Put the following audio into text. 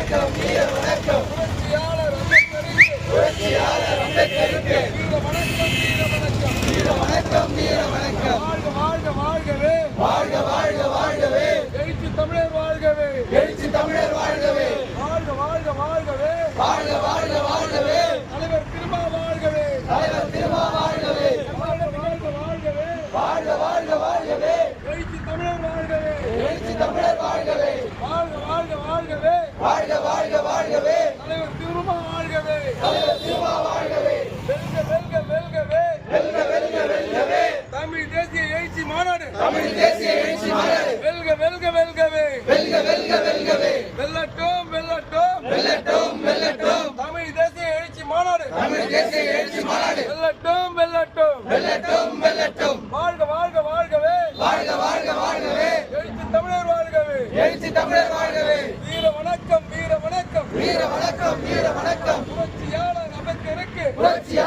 வணக்கம் வீர வணக்கம் புரட்சியாளர் அம்பேத்கருக்கு வீர வணக்கம் வீர வணக்கம் வீர வணக்கம் வாழ்க வாழ்க வாழ்கவே வாழ்க வாழ்க வாழ்கவே எழுச்சி தமிழர் வாழ்கவே எழுச்சி தமிழர் வாழ்கவே வாழ்க வாழ்க வாழ்கவே வாழ்க வாழ்க வாழ்கவே தலைவர் திருமா வாழ்கவே தலைவர் திருமா வாழ்கவே வாழ்க வாழ்க வாழ்கவே எழுச்சி தமிழர் வாழ்கவே எழுச்சி தமிழர் வாழ்கவே வாழ்க வாழ்க வாழ்கவே வாழ்க வாழ்க வாழ்கவே தலைவர் திருமா வாழ்கவே தலைவர் திருமா வாழ்கவே வெல்க வெல்க வெல்கவே வெல்க வெல்க வெல்கவே தமிழ் தேசிய எழுச்சி மாநாடு தமிழ் தேசிய எழுச்சி மாநாடு வெல்க வெல்க வெல்கவே வெல்க வெல்க வெல்கவே வெல்லட்டும் வெல்லட்டும் வெல்லட்டும் வெல்லட்டும் தமிழ் தேசிய எழுச்சி மாநாடு தமிழ் தேசிய எழுச்சி மாநாடு வெல்லட்டும் வெல்லட்டும் வெல்லட்டும் வெல்லட்டும் வாழ்க வாழ்க வாழ்கவே வாழ்க வாழ்க வாழ்கவே எழுச்சி தமிழர் வாழ்கவே எழுச்சி தமிழர் வாழ்கவே வீர வணக்கம் வீர வணக்கம் வீர வணக்கம் வீர வணக்கம் புரட்சியாளர் அம்பேத்கருக்கு புரட்சியாளர்